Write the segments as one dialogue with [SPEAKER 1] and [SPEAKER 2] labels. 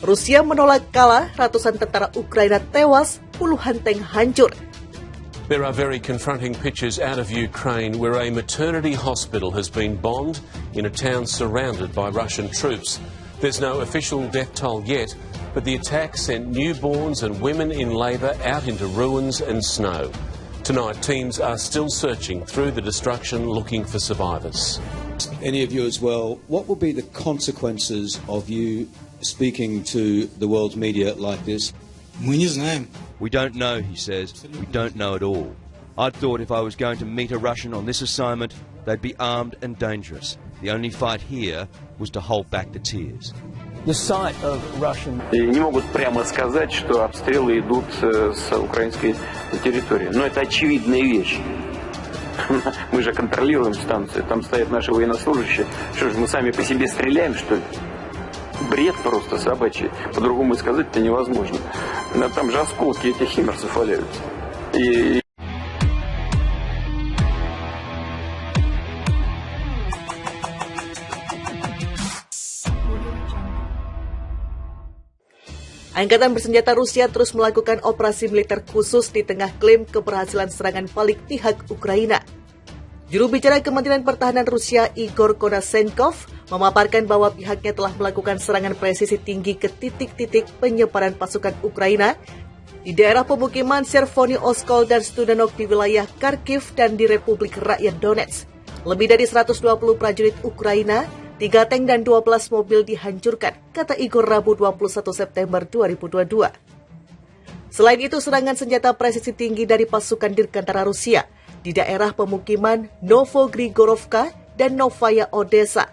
[SPEAKER 1] Rusia menolak kalah, ratusan tentara Ukraina tewas, puluhan tank hancur.
[SPEAKER 2] There are very confronting pictures out of Ukraine where a maternity hospital has been bombed in a town surrounded by Russian troops. There's no official death toll yet, but the attack sent newborns and women in labour out into ruins and snow. Tonight, teams are still searching through the destruction looking for survivors.
[SPEAKER 3] Any of you as well, what will be the consequences of you speaking to the world's media like this?
[SPEAKER 4] Мы не знаем.
[SPEAKER 5] We don't know, he says. We don't know at all. I'd thought if I was going to meet a Russian on this assignment, they'd be armed and dangerous. The only fight here was to hold back the tears.
[SPEAKER 6] The sight of Russian...
[SPEAKER 7] Не могут прямо сказать, что обстрелы идут с украинской территории. Но это очевидная вещь. Мы же контролируем станцию, там стоят наши военнослужащие. Что же, мы сами по себе стреляем, что ли? Бред просто собачий. По-другому сказать-то невозможно. Но там же осколки этих химерсов валяются.
[SPEAKER 1] Angkatan bersenjata Rusia terus melakukan operasi militer khusus di tengah klaim keberhasilan serangan balik pihak Ukraina. Juru bicara Kementerian Pertahanan Rusia Igor Konasenkov memaparkan bahwa pihaknya telah melakukan serangan presisi tinggi ke titik-titik penyebaran pasukan Ukraina di daerah pemukiman Chervony Oskol dan Studenok di wilayah Kharkiv dan di Republik Rakyat Donetsk. Lebih dari 120 prajurit Ukraina, 3 tank dan 12 mobil dihancurkan, kata Igor Rabu 21 September 2022. Selain itu, serangan senjata presisi tinggi dari pasukan Dirgantara Rusia di daerah pemukiman Novogrigorovka dan Novaya Odessa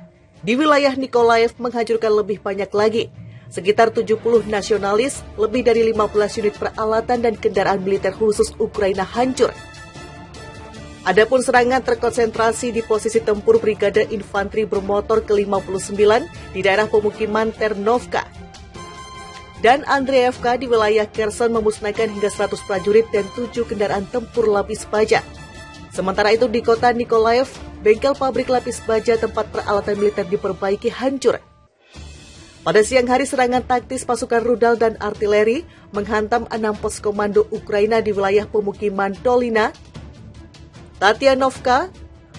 [SPEAKER 1] di wilayah Nikolaev menghancurkan lebih banyak lagi. Sekitar 70 nasionalis, lebih dari 15 unit peralatan dan kendaraan militer khusus Ukraina hancur. Adapun serangan terkonsentrasi di posisi tempur Brigade Infanteri Bermotor ke-59 di daerah pemukiman Ternovka dan Andreevka di wilayah Kherson memusnahkan hingga 100 prajurit dan 7 kendaraan tempur lapis baja. Sementara itu di kota Nikolaev, bengkel pabrik lapis baja tempat peralatan militer diperbaiki hancur. Pada siang hari, serangan taktis pasukan rudal dan artileri menghantam 6 pos komando Ukraina di wilayah pemukiman Dolina, Tatianovka,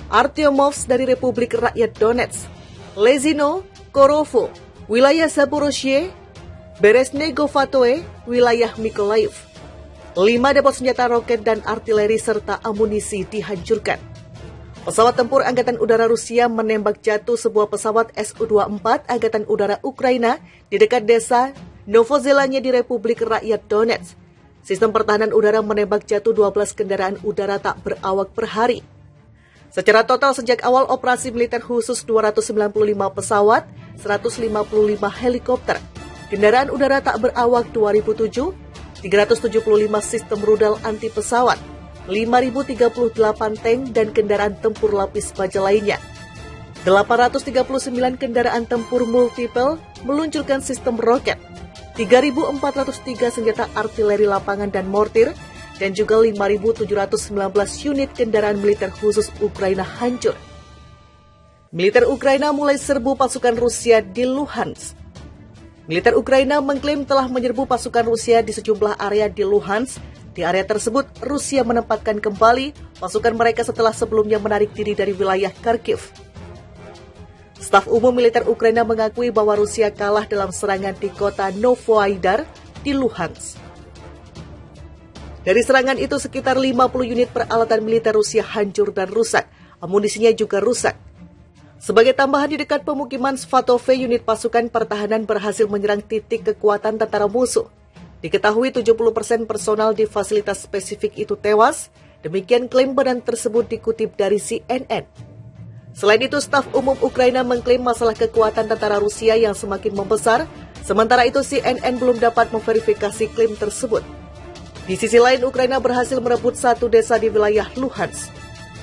[SPEAKER 1] Artyomovsk dari Republik Rakyat Donetsk, Lezino, Korovo, wilayah Zaporozhye, Beresnegovatoe, wilayah Mykolaiv. 5 depo senjata roket dan artileri serta amunisi dihancurkan. Pesawat tempur Angkatan Udara Rusia menembak jatuh sebuah pesawat Su-24 Angkatan Udara Ukraina di dekat desa Novozelanya di Republik Rakyat Donetsk. Sistem pertahanan udara menembak jatuh 12 kendaraan udara tak berawak per hari. Secara total sejak awal operasi militer khusus 295 pesawat, 155 helikopter, kendaraan udara tak berawak 2007, 375 sistem rudal anti pesawat, 5.038 tank dan kendaraan tempur lapis baja lainnya. 839 kendaraan tempur multiple meluncurkan sistem roket, 3.403 senjata artileri lapangan dan mortir, dan juga 5.719 unit kendaraan militer khusus Ukraina hancur. Militer Ukraina mulai serbu pasukan Rusia di Luhansk. Militer Ukraina mengklaim telah menyerbu pasukan Rusia di sejumlah area di Luhansk. Di area tersebut, Rusia menempatkan kembali pasukan mereka setelah sebelumnya menarik diri dari wilayah Kharkiv. Staf Umum Militer Ukraina mengakui bahwa Rusia kalah dalam serangan di kota Novoaidar di Luhansk. Dari serangan itu, sekitar 50 unit peralatan militer Rusia hancur dan rusak. Amunisinya juga rusak. Sebagai tambahan, di dekat pemukiman Svatove, unit pasukan pertahanan berhasil menyerang titik kekuatan tentara musuh. Diketahui 70% personal di fasilitas spesifik itu tewas. Demikian klaim badan tersebut dikutip dari CNN. Selain itu, staf umum Ukraina mengklaim masalah kekuatan tentara Rusia yang semakin membesar. Sementara itu, CNN belum dapat memverifikasi klaim tersebut. Di sisi lain, Ukraina berhasil merebut satu desa di wilayah Luhansk.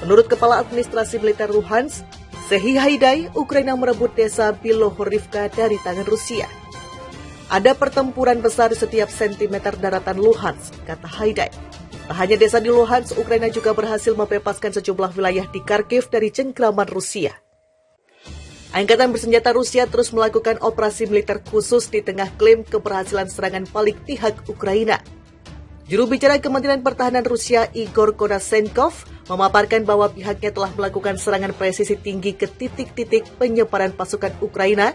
[SPEAKER 1] Menurut Kepala Administrasi Militer Luhansk, Serhiy Haidai, Ukraina merebut desa Bilohorivka dari tangan Rusia. Ada pertempuran besar di setiap sentimeter daratan Luhansk, kata Haidai. Tak hanya desa di Luhansk, Ukraina juga berhasil membebaskan sejumlah wilayah di Kharkiv dari cengkraman Rusia. Angkatan bersenjata Rusia terus melakukan operasi militer khusus di tengah klaim keberhasilan serangan balik pihak Ukraina. Juru bicara Kementerian Pertahanan Rusia Igor Konasenkov memaparkan bahwa pihaknya telah melakukan serangan presisi tinggi ke titik-titik penyebaran pasukan Ukraina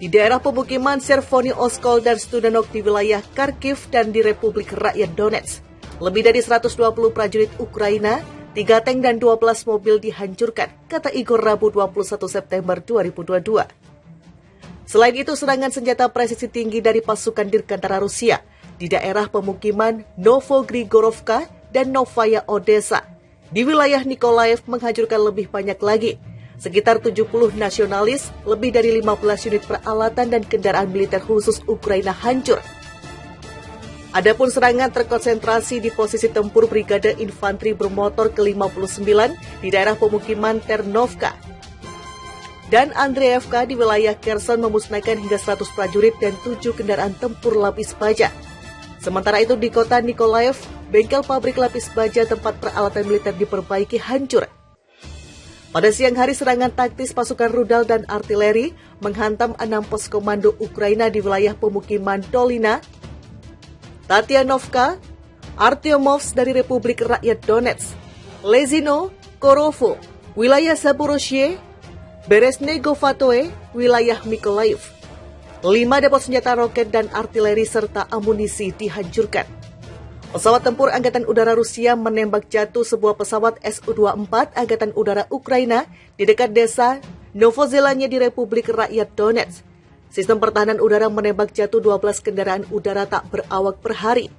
[SPEAKER 1] di daerah pemukiman Servony Oskol dan Studenok di wilayah Kharkiv dan di Republik Rakyat Donetsk. Lebih dari 120 prajurit Ukraina, 3 tank dan 12 mobil dihancurkan, kata Igor Rabu 21 September 2022. Selain itu, serangan senjata presisi tinggi dari pasukan Dirgantara Rusia di daerah pemukiman Novogrigorovka dan Novaya Odessa di wilayah Nikolaev menghancurkan lebih banyak lagi. Sekitar 70 nasionalis, lebih dari 15 unit peralatan dan kendaraan militer khusus Ukraina hancur. Adapun serangan terkonsentrasi di posisi tempur Brigade Infanteri Bermotor ke-59 di daerah pemukiman Ternovka dan Andreevka di wilayah Kherson memusnahkan hingga 100 prajurit dan 7 kendaraan tempur lapis baja. Sementara itu di kota Nikolaev, bengkel pabrik lapis baja tempat peralatan militer diperbaiki hancur. Pada siang hari, serangan taktis pasukan rudal dan artileri menghantam 6 pos komando Ukraina di wilayah pemukiman Dolina, Tatianovka, Artyomovsk dari Republik Rakyat Donetsk, Lezino, Korovo, wilayah Zaporozhye, Beresnegovatoe, wilayah Mykolaiv. 5 depot senjata roket dan artileri serta amunisi dihancurkan. Pesawat tempur Angkatan Udara Rusia menembak jatuh sebuah pesawat Su-24 Angkatan Udara Ukraina di dekat desa Novozelanya di Republik Rakyat Donetsk. Sistem pertahanan udara menembak jatuh 12 kendaraan udara tak berawak per hari.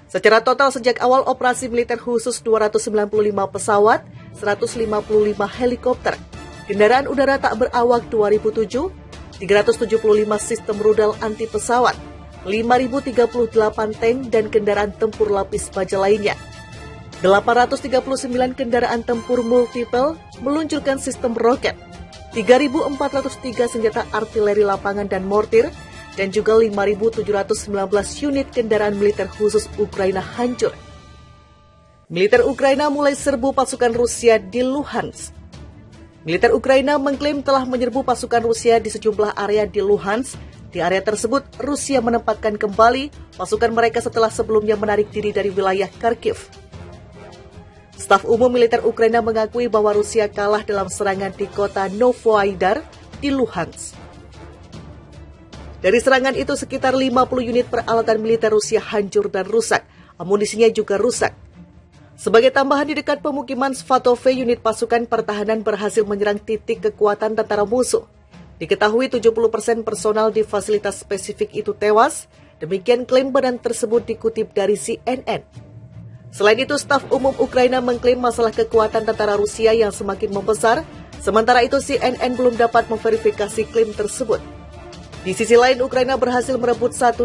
[SPEAKER 1] Secara total sejak awal operasi militer khusus 295 pesawat, 155 helikopter, kendaraan udara tak berawak 2007, 375 sistem rudal anti pesawat, 5.038 tank dan kendaraan tempur lapis baja lainnya. 839 kendaraan tempur multiple meluncurkan sistem roket, 3.403 senjata artileri lapangan dan mortir, dan juga 5.719 unit kendaraan militer khusus Ukraina hancur. Militer Ukraina mulai serbu pasukan Rusia di Luhansk. Militer Ukraina mengklaim telah menyerbu pasukan Rusia di sejumlah area di Luhansk. Di area tersebut, Rusia menempatkan kembali pasukan mereka setelah sebelumnya menarik diri dari wilayah Kharkiv. Staf umum militer Ukraina mengakui bahwa Rusia kalah dalam serangan di kota Novoaidar di Luhansk. Dari serangan itu, sekitar 50 unit peralatan militer Rusia hancur dan rusak. Amunisinya juga rusak. Sebagai tambahan, di dekat pemukiman Svatove, unit pasukan pertahanan berhasil menyerang titik kekuatan tentara musuh. Diketahui 70% personal di fasilitas spesifik itu tewas. Demikian klaim badan tersebut dikutip dari CNN. Selain itu, staf umum Ukraina mengklaim masalah kekuatan tentara Rusia yang semakin membesar. Sementara itu, CNN belum dapat memverifikasi klaim tersebut. Di sisi lain, Ukraina berhasil merebut satu